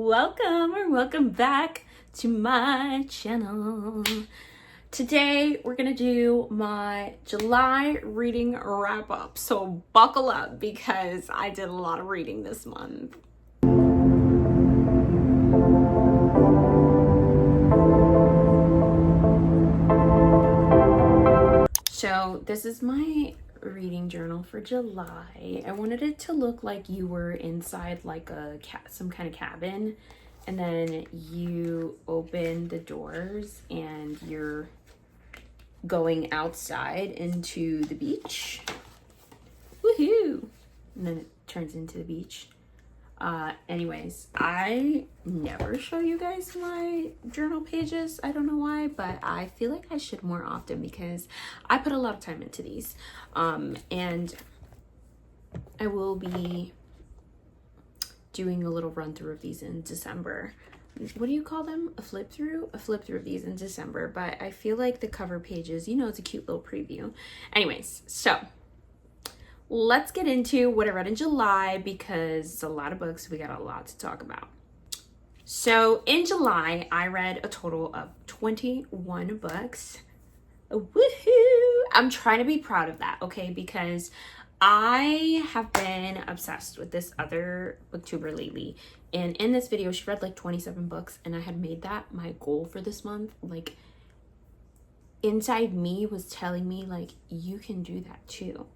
Welcome or welcome back to my channel. Today we're gonna do my July reading wrap up, so buckle up because I did a lot of reading this month. So this is my reading journal for July. I wanted it to look like you were inside like some kind of cabin, and then you open the doors and you're going outside into the beach. Woohoo! And then it turns into the beach. Anyways, I never show you guys my journal pages. I don't know why, but I feel like I should more often because I put a lot of time into these. And I will be doing a little run through of these in December. What do you call them? A flip through? A flip through of these in December, but I feel like the cover pages, you know, it's a cute little preview. Anyways, so let's get into what I read in July because it's a lot of books. We got a lot to talk about. So in July, I read a total of 21 books. Woohoo! I'm trying to be proud of that, okay? Because I have been obsessed with this other booktuber lately. And in this video, she read like 27 books, and I had made that my goal for this month. Like, inside me was telling me, like, you can do that too.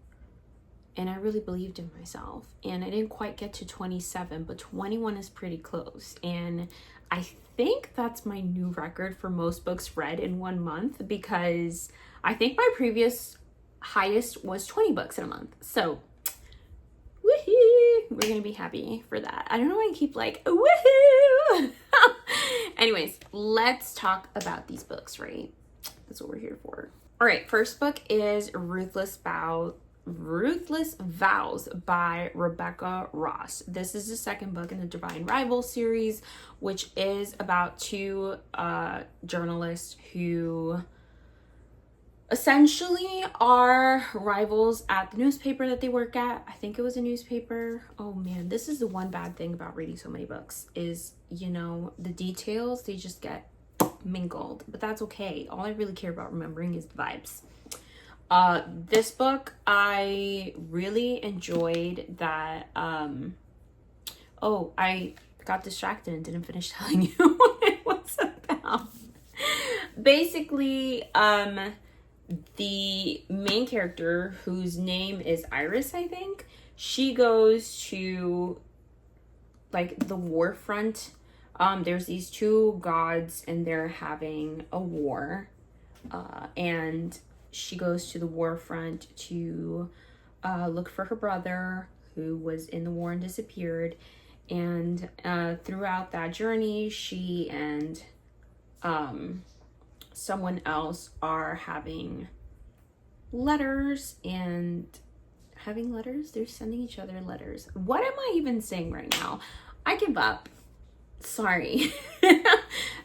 And I really believed in myself. And I didn't quite get to 27, but 21 is pretty close. And I think that's my new record for most books read in 1 month, because I think my previous highest was 20 books in a month. So, woohoo! We're gonna be happy for that. I don't know why I keep like, woohoo! Anyways, let's talk about these books, right? That's what we're here for. All right, first book is Ruthless Vows by Rebecca Ross. This is the second book in the Divine Rivals series, which is about two journalists who essentially are rivals at the newspaper that they work at. I think it was a newspaper. Oh man, this is the one bad thing about reading so many books is, you know, the details, they just get mingled, but that's okay. All I really care about remembering is the vibes. This book, I really enjoyed that. Oh, I got distracted and didn't finish telling you what it was about. Basically, the main character, whose name is Iris, I think, she goes to like the war front. There's these two gods and they're having a war, and she goes to the war front to look for her brother who was in the war and disappeared. And throughout that journey, she and someone else are having letters they're sending each other letters. What am I even saying right now? I give up. Sorry.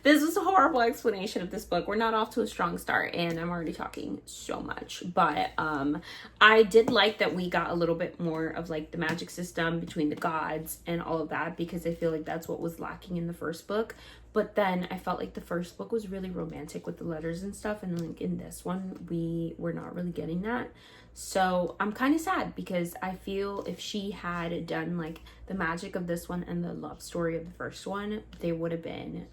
This was a horrible explanation of this book. We're not off to a strong start and I'm already talking so much, but I did like that we got a little bit more of like the magic system between the gods and all of that, because I feel like that's what was lacking in the first book. But then I felt like the first book was really romantic with the letters and stuff, and like in this one we were not really getting that. So I'm kind of sad because I feel if she had done like the magic of this one and the love story of the first one, they would have been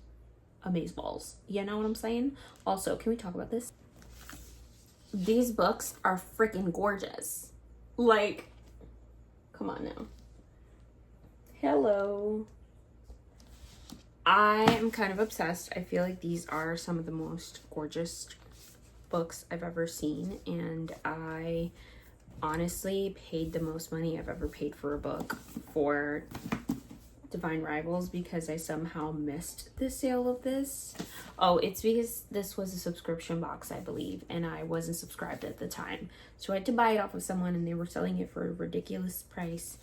amazeballs. You know what I'm saying? Also, can we talk about this? These books are freaking gorgeous. Like, come on now. Hello. I am kind of obsessed. I feel like these are some of the most gorgeous books I've ever seen, and I honestly paid the most money I've ever paid for a book for Divine Rivals because I somehow missed the sale of this. Oh, it's because this was a subscription box, I believe, and I wasn't subscribed at the time, so I had to buy it off of someone and they were selling it for a ridiculous price.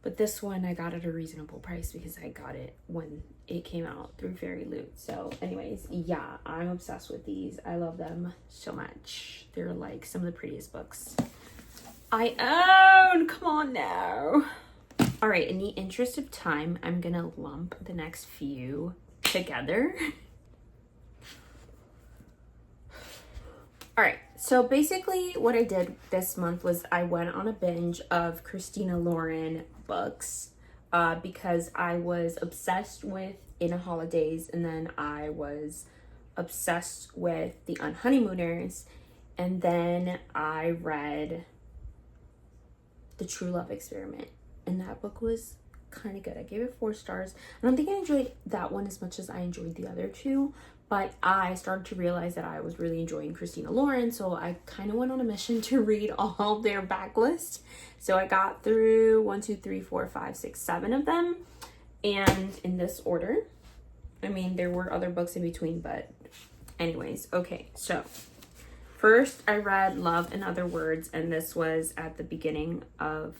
But this one I got at a reasonable price because I got it when it came out through Fairy Loot. So anyways, yeah, I'm obsessed with these. I love them so much. They're like some of the prettiest books I own. Come on now. All right, in the interest of time, I'm gonna lump the next few together. All right, so basically what I did this month was I went on a binge of Christina Lauren books because I was obsessed with In a Holidays, and then I was obsessed with The Unhoneymooners, and then I read The True Love Experiment, and that book was kind of good. I gave it 4 stars. I don't think I enjoyed that one as much as I enjoyed the other two, but I started to realize that I was really enjoying Christina Lauren, so I kind of went on a mission to read all their backlist. So I got through 1, 2, 3, 4, 5, 6, 7 of them, and in this order. I mean, there were other books in between, but anyways, okay, so first I read Love in Other Words, and this was at the beginning of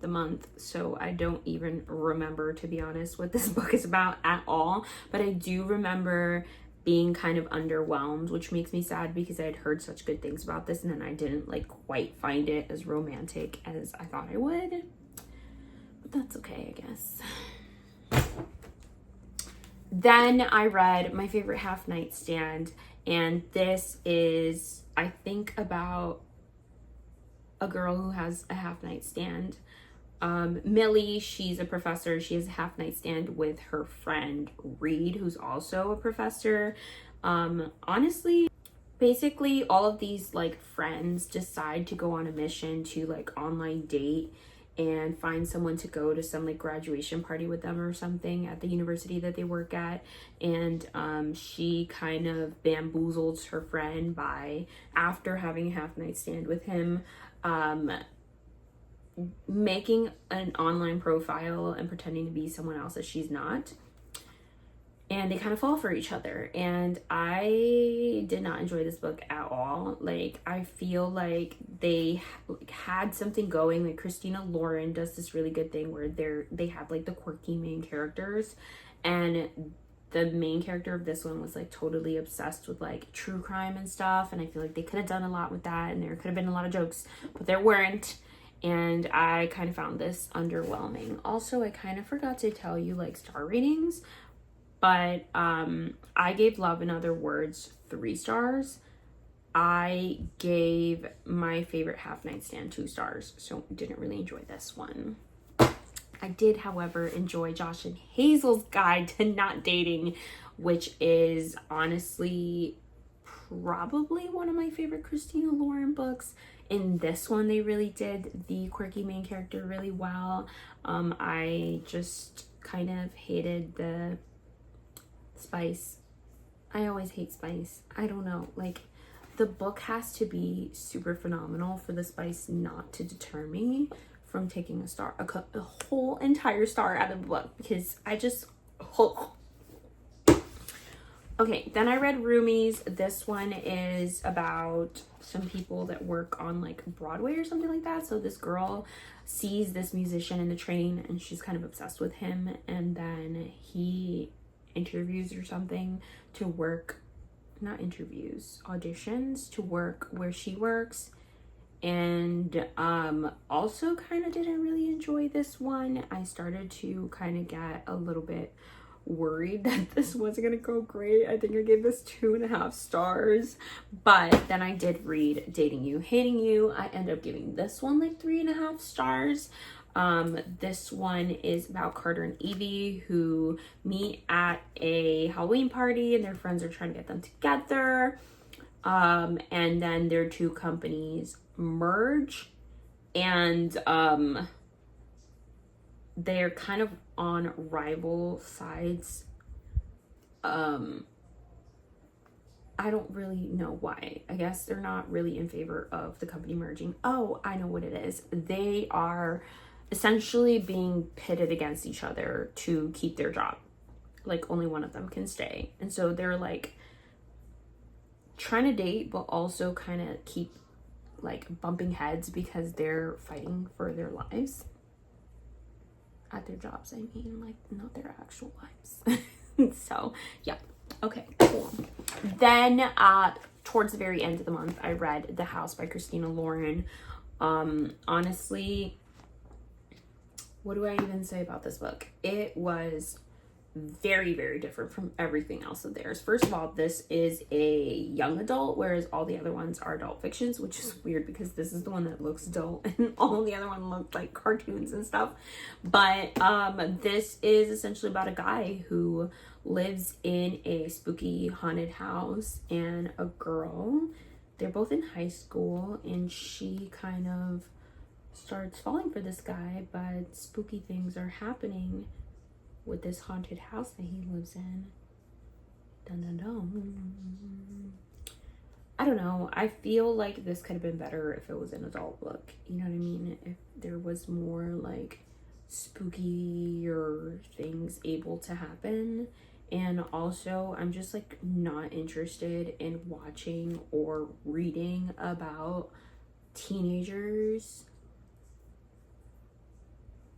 the month, so I don't even remember, to be honest, what this book is about at all, but I do remember being kind of underwhelmed, which makes me sad because I had heard such good things about this, and then I didn't like quite find it as romantic as I thought I would, but that's okay, I guess. Then I read My Favorite Half Nightstand, and this is, I think, about a girl who has a half nightstand. Millie, she's a professor. She has a half nightstand with her friend Reed, who's also a professor. Honestly, basically all of these like friends decide to go on a mission to like online date and find someone to go to some like graduation party with them or something at the university that they work at. And she kind of bamboozles her friend by, after having a half nightstand with him, making an online profile and pretending to be someone else that she's not. And they kind of fall for each other. And I did not enjoy this book at all. Like, I feel like they had something going. Like, Christina Lauren does this really good thing where they have like the quirky main characters, and the main character of this one was like totally obsessed with like true crime and stuff. And I feel like they could have done a lot with that, and there could have been a lot of jokes, but there weren't. And I kind of found this underwhelming. Also, I kind of forgot to tell you like star ratings, but I gave Love in Other Words 3 stars. I gave My Favorite Half Nightstand 2 stars, so didn't really enjoy this one. I did, however, enjoy Josh and Hazel's Guide to Not Dating, which is honestly probably one of my favorite Christina Lauren books. In this one, they really did the quirky main character really well. I just kind of hated the spice. I always hate spice. I don't know. Like, the book has to be super phenomenal for the spice not to deter me from taking a whole entire star out of the book, because I just... Okay, then I read Roomies. This one is about some people that work on like Broadway or something like that. So this girl sees this musician in the train and she's kind of obsessed with him, and then he interviews or something to work, not interviews, auditions to work where she works. And also kind of didn't really enjoy this one. I started to kind of get a little bit worried that this wasn't gonna go great. I think I gave this 2.5 stars, but then I did read Dating You, Hating You. I ended up giving this one like 3.5 stars. This one is about Carter and Evie, who meet at a Halloween party and their friends are trying to get them together. And then their two companies merge, and they're kind of on rival sides. I don't really know why. I guess they're not really in favor of the company merging. Oh, I know what it is. They are essentially being pitted against each other to keep their job. Like, only one of them can stay. And so they're like trying to date, but also kind of keep like bumping heads because they're fighting for their lives. At their jobs, I mean, like, not their actual lives. So, yeah. Okay, cool. Then, towards the very end of the month, I read The House by Christina Lauren. Honestly, what do I even say about this book? It was very, very different from everything else of theirs. First of all, this is a young adult, whereas all the other ones are adult fictions, which is weird because this is the one that looks adult and all the other one looked like cartoons and stuff. But this is essentially about a guy who lives in a spooky haunted house and a girl. They're both in high school and she kind of starts falling for this guy, but spooky things are happening with this haunted house that he lives in. Dun dun dun. I don't know. I feel like this could have been better if it was an adult book. You know what I mean? If there was more like spookier things able to happen. And also, I'm just like not interested in watching or reading about teenagers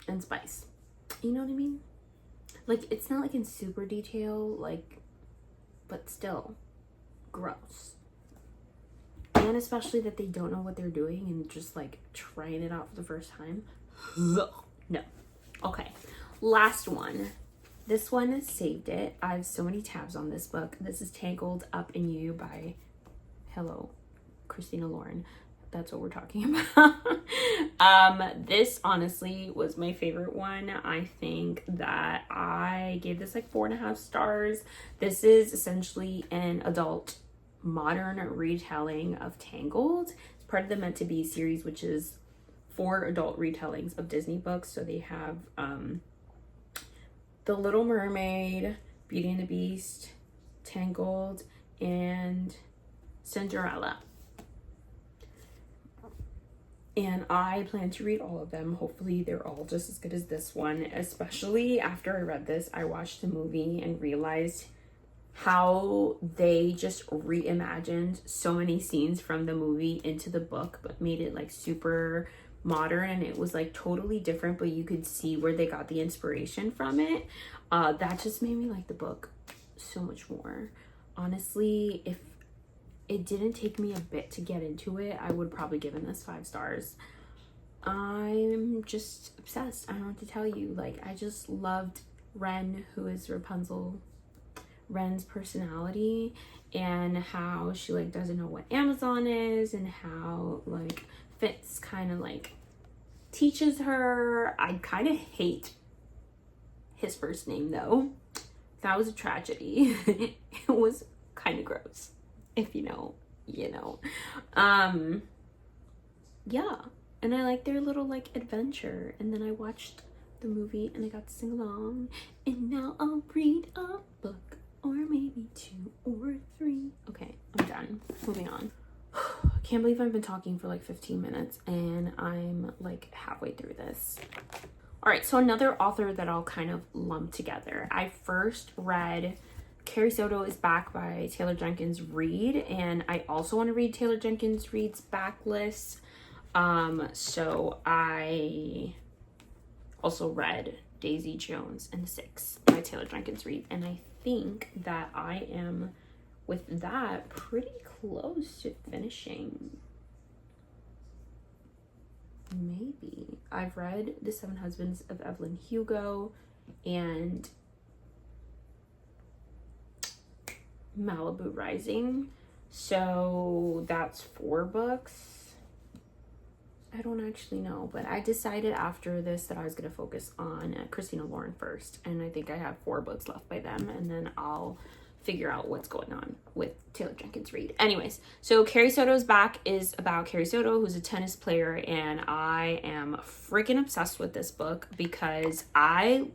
and spice. You know what I mean? Like, it's not like in super detail, like, but still gross. And especially that they don't know what they're doing and just like trying it out for the first time. No. Okay. Last one. This one saved it. I have so many tabs on this book. This is Tangled Up in You by Christina Lauren. That's what we're talking about. This honestly was my favorite one. I think that I gave this like 4.5 stars. This is essentially an adult modern retelling of Tangled. It's part of the Meant to Be series, which is 4 adult retellings of Disney books. So they have The Little Mermaid, Beauty and the Beast, Tangled, and Cinderella. And I plan to read all of them. Hopefully they're all just as good as this one. Especially after I read this, I watched the movie and realized how they just reimagined so many scenes from the movie into the book, but made it like super modern, and it was like totally different, but you could see where they got the inspiration from it. That just made me like the book so much more. Honestly, if it didn't take me a bit to get into it, I would probably given this 5 stars. I'm just obsessed. I don't know what to tell you. Like, I just loved Ren, who is Rapunzel. Ren's personality and how she like doesn't know what Amazon is, and how like Fitz kind of like teaches her. I kind of hate his first name though. That was a tragedy. It was kind of gross. If you know, you know. Yeah. And I like their little like adventure. And then I watched the movie and I got to sing along. And now I'll read a book, or maybe 2 or 3. Okay, I'm done. Moving on. Can't believe I've been talking for like 15 minutes and I'm like halfway through this. All right, so another author that I'll kind of lump together. I first read Carrie Soto is Back by Taylor Jenkins Reid, and I also want to read Taylor Jenkins Reid's backlist. So I also read Daisy Jones and the Six by Taylor Jenkins Reid, and I think that I am with that pretty close to finishing. Maybe. I've read The 7 Husbands of Evelyn Hugo and Malibu Rising. So that's 4 books. I don't actually know, but I decided after this that I was going to focus on Christina Lauren first, and I think I have 4 books left by them, and then I'll figure out what's going on with Taylor Jenkins Reid. Anyways, so Carrie Soto's Back is about Carrie Soto, who's a tennis player, and I am freaking obsessed with this book because I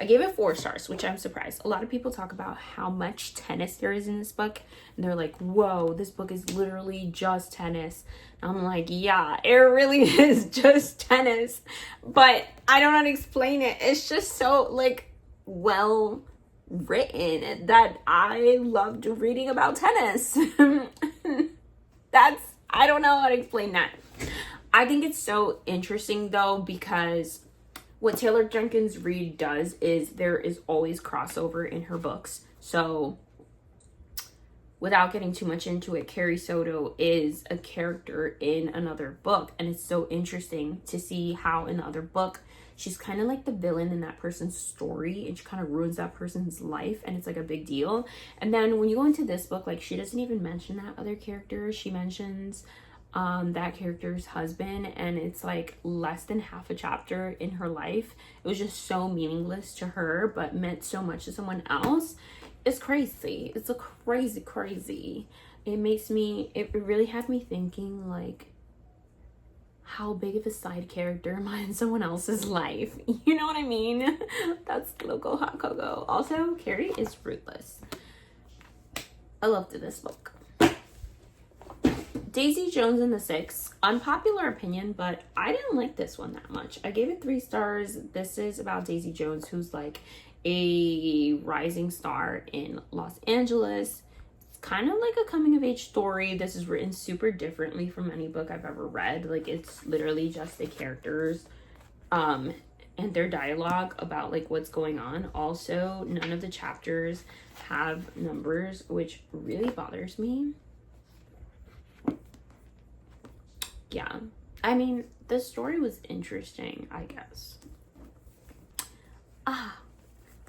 gave it 4 stars, which I'm surprised. A lot of people talk about how much tennis there is in this book, and they're like, whoa, this book is literally just tennis. And I'm like, yeah, it really is just tennis, but I don't know how to explain it. It's just so like well written that I loved reading about tennis. I don't know how to explain that. I think it's so interesting though, because what Taylor Jenkins Reid does is there is always crossover in her books. So without getting too much into it, Carrie Soto is a character in another book, and it's so interesting to see how in the other book she's kind of like the villain in that person's story, and she kind of ruins that person's life, and it's like a big deal. And then when you go into this book, like, she doesn't even mention that other character. She mentions that character's husband, and it's like less than half a chapter in her life. It was just so meaningless to her but meant so much to someone else. It's crazy. It's a crazy. It really had me thinking, like, how big of a side character am I in someone else's life? You know what I mean? That's Loco Hot Cocoa. Also, Carrie is ruthless. I loved this book. Daisy Jones and the Six. Unpopular opinion, but I didn't like this one that much. I gave it 3 stars. This is about Daisy Jones, who's like a rising star in Los Angeles. It's kind of like a coming of age story. This is written super differently from any book I've ever read. Like, it's literally just the characters and their dialogue about like what's going on. Also, none of the chapters have numbers, which really bothers me. Yeah, I mean, the story was interesting, I guess.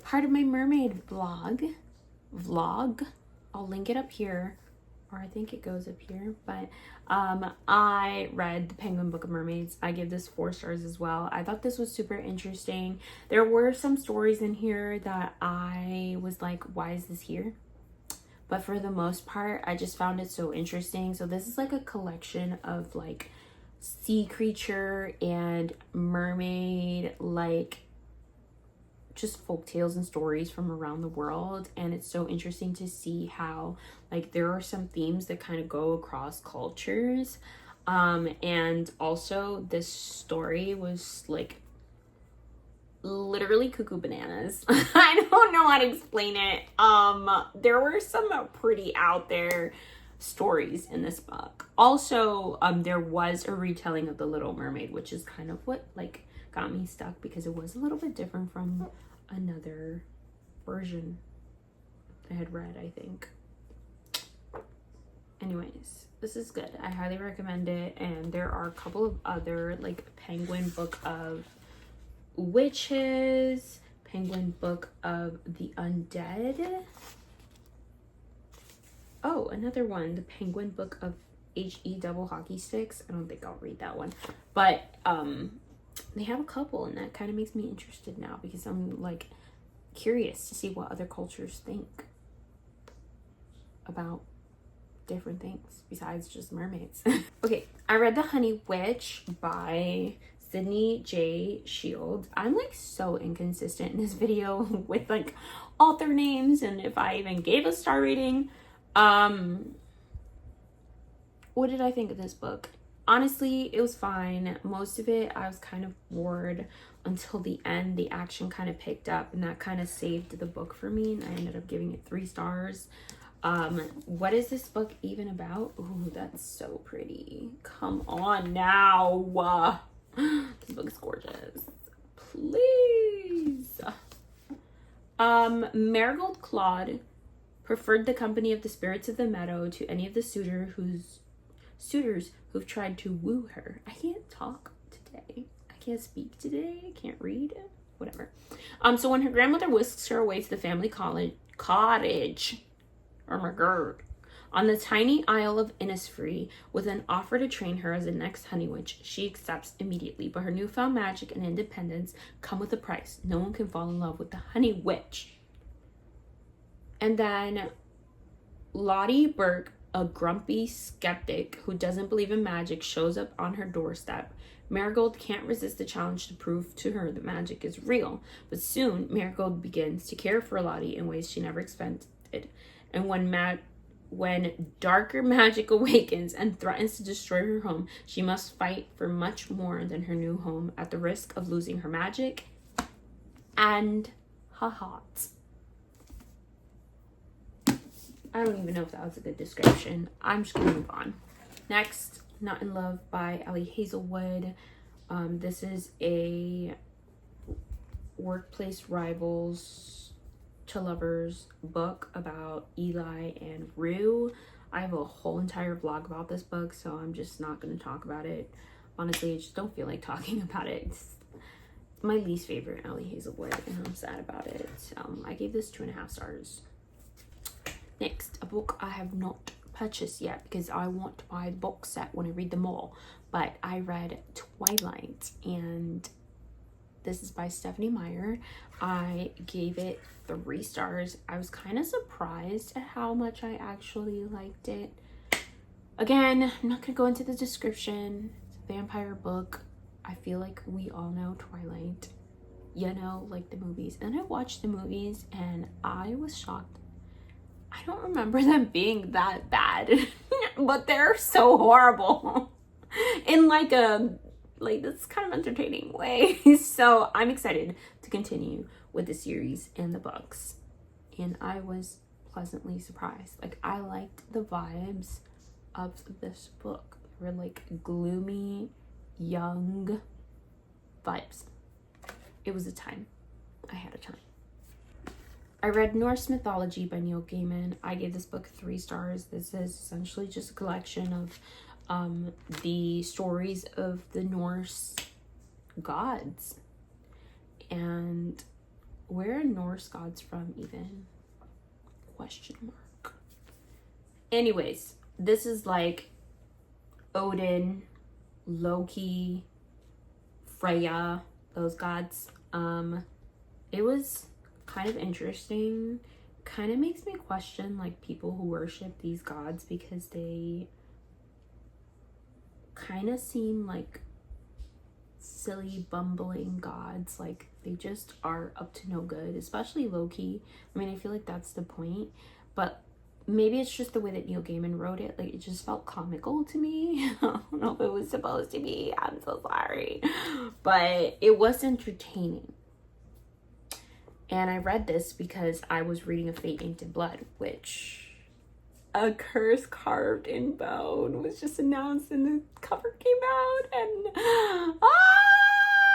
Part of my mermaid vlog. I'll link it up here, or I think it goes up here, but I read the Penguin Book of Mermaids. I give this 4 stars as well. I thought this was super interesting. There were some stories in here that I was like, why is this here? But for the most part, I just found it so interesting. So this is like a collection of like sea creature and mermaid, like just folk tales and stories from around the world. And it's so interesting to see how like there are some themes that kind of go across cultures. And also this story was like literally cuckoo bananas. I don't know how to explain it. There were some pretty out there stories in this book. Also, there was a retelling of The Little Mermaid, which is kind of what like got me stuck, because it was a little bit different from another version I had read, I think. Anyways, this is good. I highly recommend it. And there are a couple of other like Penguin Book of Witches, Penguin Book of the Undead. Oh, another one, the Penguin Book of HE Double Hockey Sticks. I don't think I'll read that one, but they have a couple, and that kind of makes me interested now, because I'm like curious to see what other cultures think about different things besides just mermaids. Okay, I read The Honey Witch by Sydney J. Shields. I'm like so inconsistent in this video with like author names and if I even gave a star rating. What did I think of this book? Honestly, it was fine. Most of it I was kind of bored until the end. The action kind of picked up, and that kind of saved the book for me, and I ended up giving it 3 stars. What is this book even about? Ooh, that's so pretty. Come on now. This book is gorgeous. Please. Marigold Claude preferred the company of the spirits of the meadow to any of the suitors who've tried to woo her. I can't talk today. I can't speak today. I can't read. Whatever. So when her grandmother whisks her away to the family cottage, oh my god, on the tiny isle of Innisfree, with an offer to train her as the next honey witch, she accepts immediately. But her newfound magic and independence come with a price. No one can fall in love with the honey witch. And then Lottie Burke, a grumpy skeptic who doesn't believe in magic, shows up on her doorstep. Marigold can't resist the challenge to prove to her that magic is real. But soon, Marigold begins to care for Lottie in ways she never expected. And when darker magic awakens and threatens to destroy her home, she must fight for much more than her new home, at the risk of losing her magic and her heart. I don't even know if that was a good description. I'm just gonna move on. Next, Not in Love by Ellie Hazelwood. This is a workplace rivals to lovers book about Eli and Rue. I have a whole entire vlog about this book, so I'm just not going to talk about it. Honestly, I just don't feel like talking about it. my least favorite Ali Hazelwood, and I'm sad about it. I gave this 2.5 stars. Next, a book I have not purchased yet because I want to buy the box set when I read them all. But I read Twilight, and this is by Stephenie Meyer. I gave it 3 stars. I was kind of surprised at how much I actually liked it. Again, I'm not gonna go into the description. It's a vampire book. I feel like we all know Twilight, you know, like the movies. And I watched the movies and I was shocked. I don't remember them being that bad, but they're so horrible in like this kind of entertaining way. So I'm excited to continue with the series and the books. And I was pleasantly surprised. Like, I liked the vibes of this book. They were like gloomy, young vibes. It was a time. I had a time. I read Norse Mythology by Neil Gaiman. I gave this book 3 stars. This is essentially just a collection of the stories of the Norse gods. And where are Norse gods from even? Question mark. Anyways, this is like Odin, Loki, Freya, those gods. It was kind of interesting. Kind of makes me question like people who worship these gods, because they kind of seem like silly bumbling gods. Like, they just are up to no good, especially Loki. I mean, I feel like that's the point, but maybe it's just the way that Neil Gaiman wrote it. Like, it just felt comical to me. I don't know if it was supposed to be. I'm so sorry. But it was entertaining. And I read this because I was reading A Fate Inked in Blood, which A Curse Carved in Bone was just announced and the cover came out. And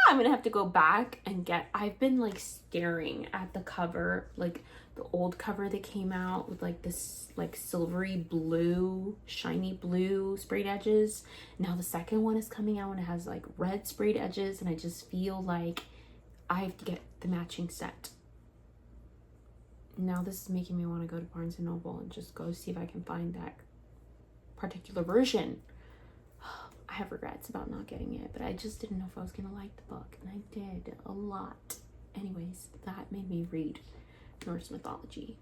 I'm gonna have to go back and I've been like staring at the cover, like the old cover that came out with like this like silvery blue, shiny blue sprayed edges. Now the second one is coming out and it has like red sprayed edges, and I just feel like I have to get the matching set. Now this is making me want to go to Barnes & Noble and just go see if I can find that particular version. I have regrets about not getting it, but I just didn't know if I was going to like the book, and I did a lot. Anyways, that made me read Norse Mythology.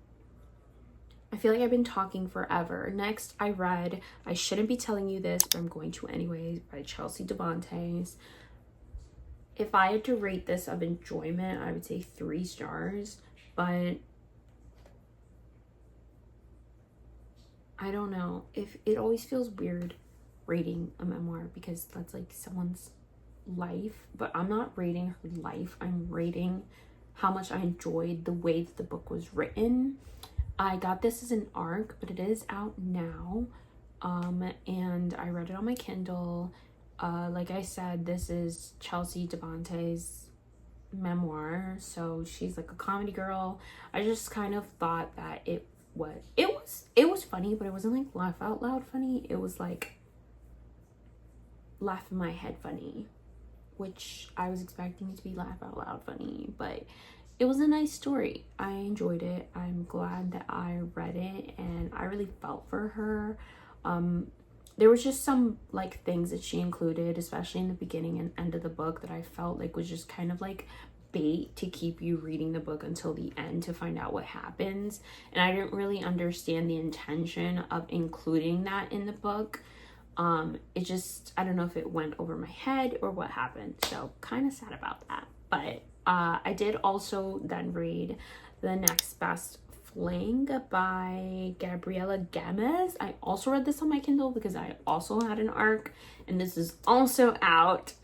I feel like I've been talking forever. Next, I read I Shouldn't Be Telling You This, but I'm going to anyways, by Chelsea Devantez. If I had to rate this of enjoyment, I would say 3 stars, but I don't know. If it always feels weird rating a memoir, because that's like someone's life, but I'm not rating her life. I'm rating how much I enjoyed the way that the book was written. I got this as an ARC, but it is out now. And I read it on my Kindle. Like I said, this is Chelsea Devantez's memoir, so she's like a comedy girl. I just kind of thought that it was funny, but it wasn't like laugh out loud funny. It was like laugh in my head funny, which I was expecting it to be laugh out loud funny, but it was a nice story. I enjoyed it. I'm glad that I read it, and I really felt for her. There was just some like things that she included, especially in the beginning and end of the book, that I felt like was just kind of like bait to keep you reading the book until the end to find out what happens. And I didn't really understand the intention of including that in the book. It just, I don't know if it went over my head or what happened. So kind of sad about that. But I did also then read The Next Best Fling by Gabriela Gamez. I also read this on my Kindle because I also had an ARC, and this is also out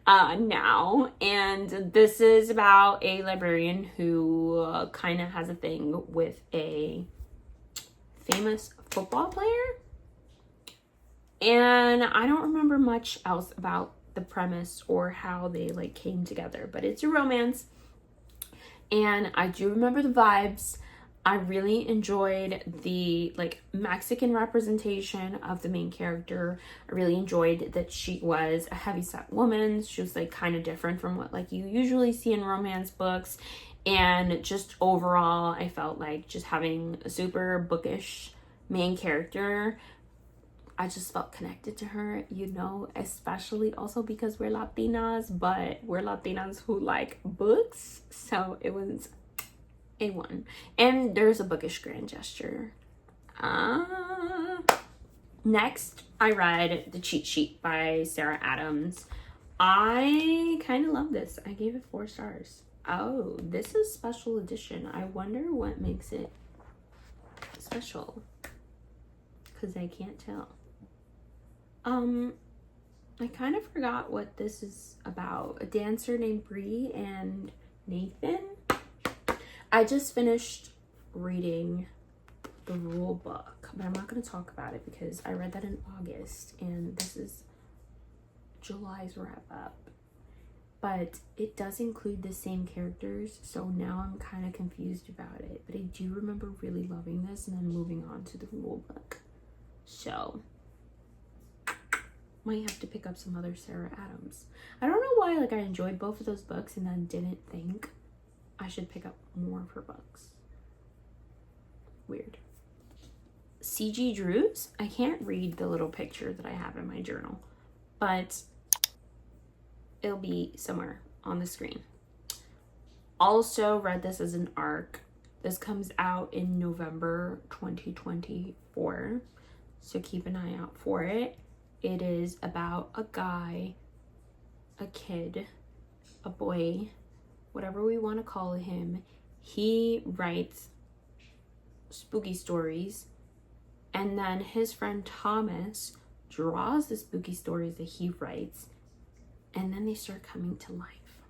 now. And this is about a librarian who kind of has a thing with a famous football player. And I don't remember much else about the premise or how they like came together, but it's a romance, and I do remember the vibes. I really enjoyed the like Mexican representation of the main character. I really enjoyed that she was a heavyset woman. She was like kind of different from what like you usually see in romance books. And just overall, I felt like just having a super bookish main character, I just felt connected to her, you know, especially also because we're Latinas, but we're Latinas who like books. So it was A1. And there's a bookish grand gesture. Next, I read The Cheat Sheet by Sarah Adams. I kind of love this. I gave it 4 stars. Oh, this is special edition. I wonder what makes it special. Because I can't tell. I kind of forgot what this is about. A dancer named Bree and Nathan. I just finished reading the rule book, but I'm not going to talk about it because I read that in August and this is July's wrap up. But it does include the same characters, so now I'm kind of confused about it. But I do remember really loving this and then moving on to the rule book. So might have to pick up some other Sarah Adams. I don't know why like I enjoyed both of those books and then didn't think I should pick up more of her books. Weird. C.G. Drews. I can't read the little picture that I have in my journal, but it'll be somewhere on the screen. Also read this as an ARC. This comes out in November 2024, so keep an eye out for it. It is about a guy, a kid, a boy, whatever we want to call him. He writes spooky stories, and then his friend Thomas draws the spooky stories that he writes, and then they start coming to life.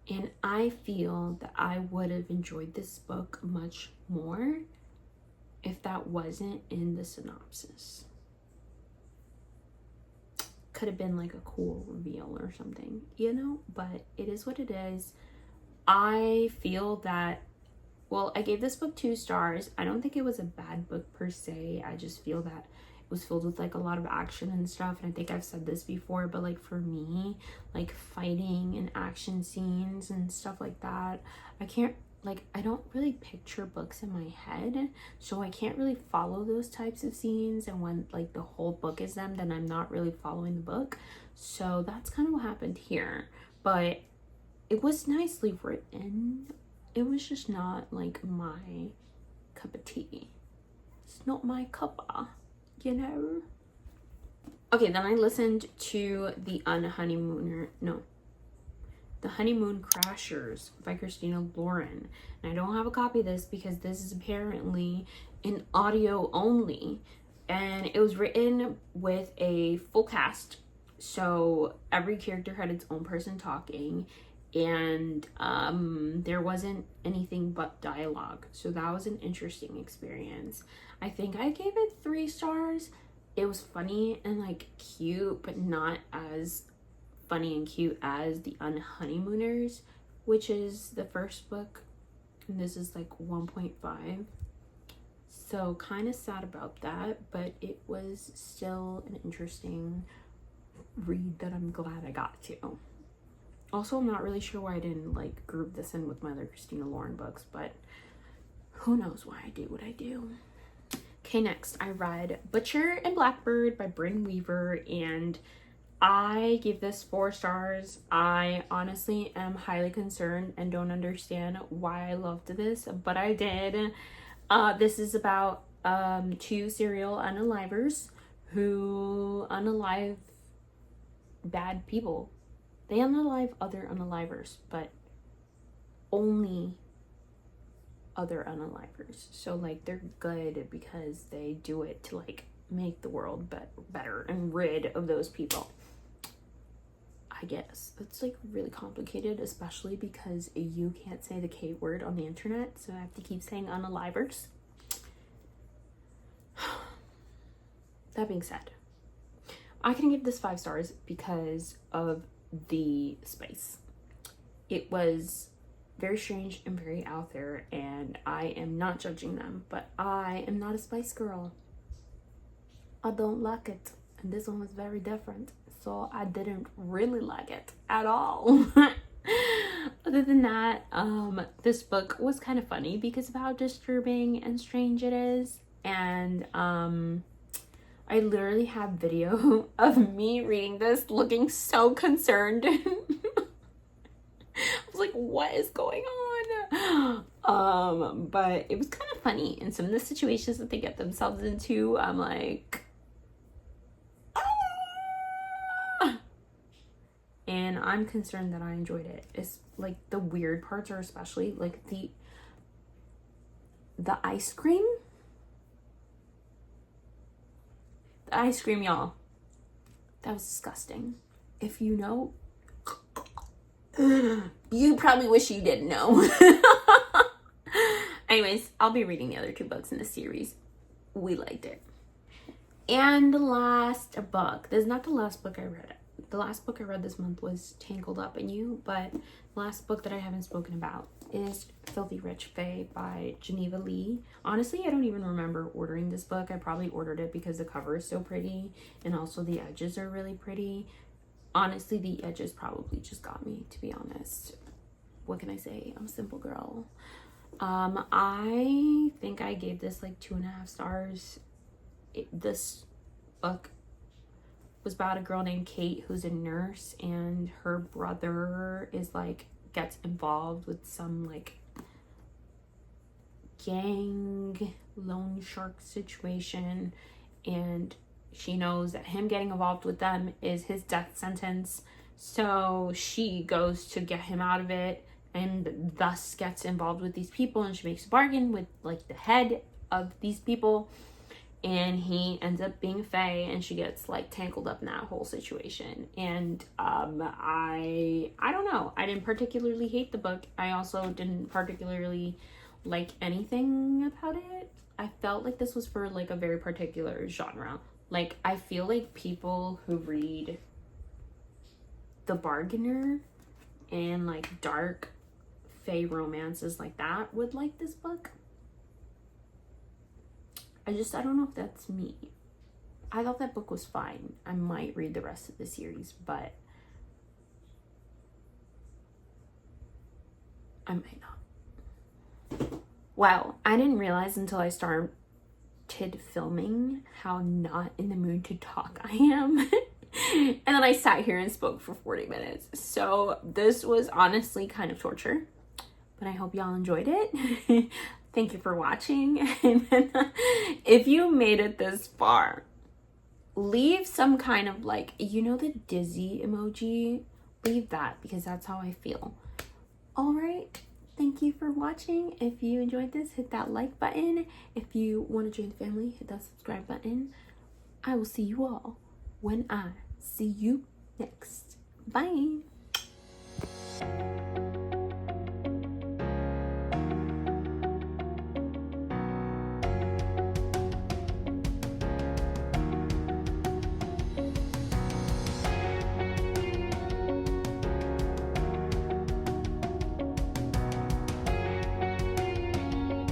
And I feel that I would have enjoyed this book much more if that wasn't in the synopsis. Could have been like a cool reveal or something, you know, but it is what it is. I feel that, well, I gave this book 2 stars. I don't think it was a bad book per se. I just feel that it was filled with like a lot of action and stuff. And I think I've said this before, but like for me, like fighting and action scenes and stuff like that, I don't really picture books in my head, so I can't really follow those types of scenes. And when like the whole book is them, then I'm not really following the book. So that's kind of what happened here. But it was nicely written. It was just not like my cup of tea. It's not my cuppa, you know? Okay, then I listened to The Honeymoon Crashers by Christina Lauren. And I don't have a copy of this because this is apparently an audio only. And it was written with a full cast. So every character had its own person talking. And there wasn't anything but dialogue. So that was an interesting experience. I think I gave it 3 stars. It was funny and like cute, but not as funny and cute as The Unhoneymooners, which is the first book, and this is like 1.5. So kind of sad about that, but it was still an interesting read that I'm glad I got to. Also, I'm not really sure why I didn't like group this in with my other Christina Lauren books, but who knows why I do what I do. Okay, next I read Butcher and Blackbird by Brynne Weaver, and I give this 4 stars. I honestly am highly concerned and don't understand why I loved this, but I did. This is about 2 serial unalivers who unalive bad people. They unalive other unalivers, but only other unalivers. So like they're good because they do it to like make the world better and rid of those people. I guess it's like really complicated, especially because you can't say the K word on the internet, so I have to keep saying unalivers. That being said, I can give this 5 stars because of the spice. It was very strange and very out there, and I am not judging them, but I am not a Spice Girl. I don't like it, and this one was very different, so I didn't really like it at all. Other than that, this book was kind of funny because of how disturbing and strange it is, and I literally have video of me reading this looking so concerned. I was like, what is going on? But it was kind of funny, and some of the situations that they get themselves into, I'm like, ah! And I'm concerned that I enjoyed it. It's like the weird parts are especially like the ice cream. The ice cream, y'all. That was disgusting. If you know, you probably wish you didn't know. Anyways, I'll be reading the other 2 books in the series. We liked it. And the last book. This is not the last book I read. The last book I read this month was Tangled Up in You, but the last book that I haven't spoken about is Filthy Rich Fae by Geneva Lee. Honestly, I don't even remember ordering this book. I probably ordered it because the cover is so pretty, and also the edges are really pretty. Honestly, the edges probably just got me, to be honest. What can I say? I'm a simple girl. I think I gave this like 2.5 stars. This book was about a girl named Kate who's a nurse, and her brother is like gets involved with some like gang loan shark situation, and she knows that him getting involved with them is his death sentence, so she goes to get him out of it, and thus gets involved with these people, and she makes a bargain with like the head of these people, and he ends up being a fae, and she gets like tangled up in that whole situation. And I don't know, I didn't particularly hate the book. I also didn't particularly like anything about it. I felt like this was for like a very particular genre. Like, I feel like people who read The Bargainer and like dark fae romances like that would like this book. I don't know if that's me. I thought that book was fine. I might read the rest of the series, but I might not. Wow, I didn't realize until I started filming how not in the mood to talk I am. And then I sat here and spoke for 40 minutes. So this was honestly kind of torture, but I hope y'all enjoyed it. Thank you for watching. And if you made it this far, leave some kind of like, you know, the dizzy emoji, leave that, because that's how I feel. All right. Thank you for watching. If you enjoyed this, hit that like button. If you want to join the family, hit that subscribe button. I will see you all when I see you next. Bye.